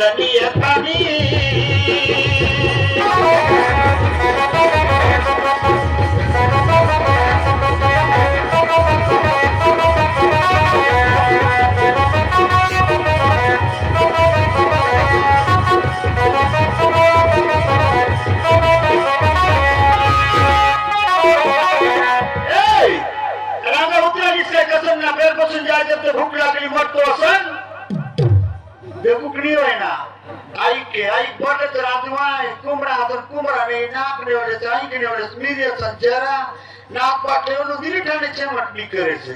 अंगणी थानी बसून जायचं ते भूक लागली मरतो असं ते भूकणी होय ना ऐक ऐक बटच राजवाय कुंबडा हातात कुंबडा नाही नाक निवडेच ऐक निवडेच मिरी संचारा नाक बाटले ओनु दिली ठाणे मटणी करायचे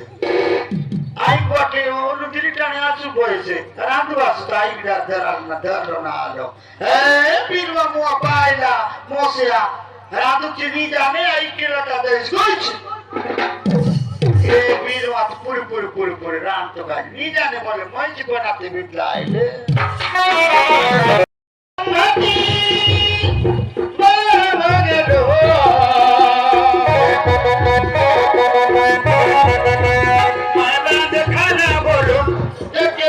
ऐक बाटले ओनु दिली ठाणे आसू बोयचे राजवास ऐक धराला धरलो ना आलो ए पिरवा मुआ पायला मोसया राजूची नी जाणे ऐक केला का देश कुछ ए बीरवात पुरी पुरी पुरी पुरी राम तो का नी जाने बोले मंच बनाते बिटला आइले खाना बोलो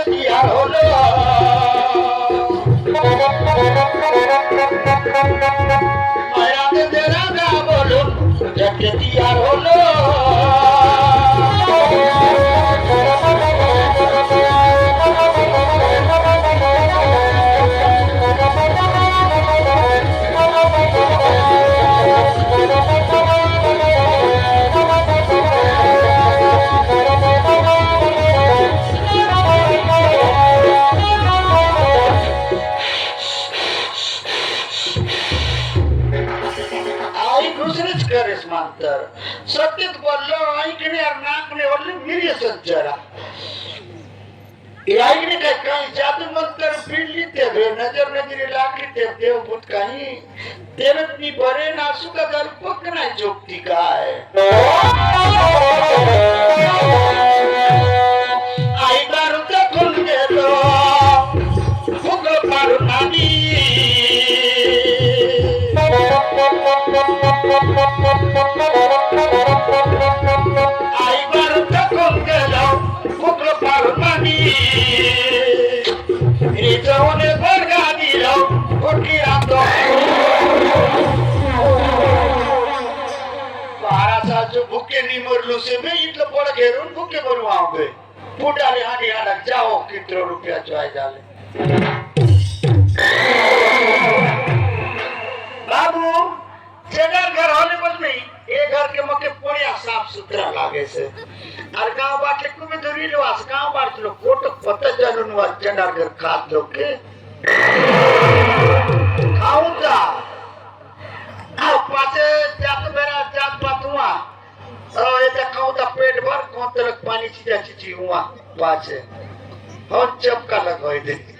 दिया होलो माया दे तेरा ना बोलो दिया होलो सत्यत बोललो ऐकणे नाकणे बोलले मिरी संचारा ऐकणे काय काही जादू मंत्र फिरली ते नजर नजरी लागली ते देव भूत काही तेरत मी बरे नासू का जर पक नाही जोगती काय आई दारू दाखवून गेलो फुगल पाडून आली आई बार दाखवून गेलो फुगल पाडून आली रे जाऊने बरगा दिलो उठी रातो बारासाचो भूके नी मरलो से मैं इतलं पळ घेरून भूके मरू आवे फुटाले हानी हाडा जाओ कितरो रुपया चाय झाले बाबू जेगर घर होने पर नहीं ये घर के मके बढ़िया साफ सुथरा लागे से और गांव बाटले कुमे धरी लो आस गांव बाटलो कोट पता जानुन वा चंडार घर खात लो के खाऊंगा आ पाचे जात मेरा जात पातुआ ये त्या खाऊंगा पेट भर कोतलक पानी चिजा चिची हुआ पाचे हो चपका लगोय दे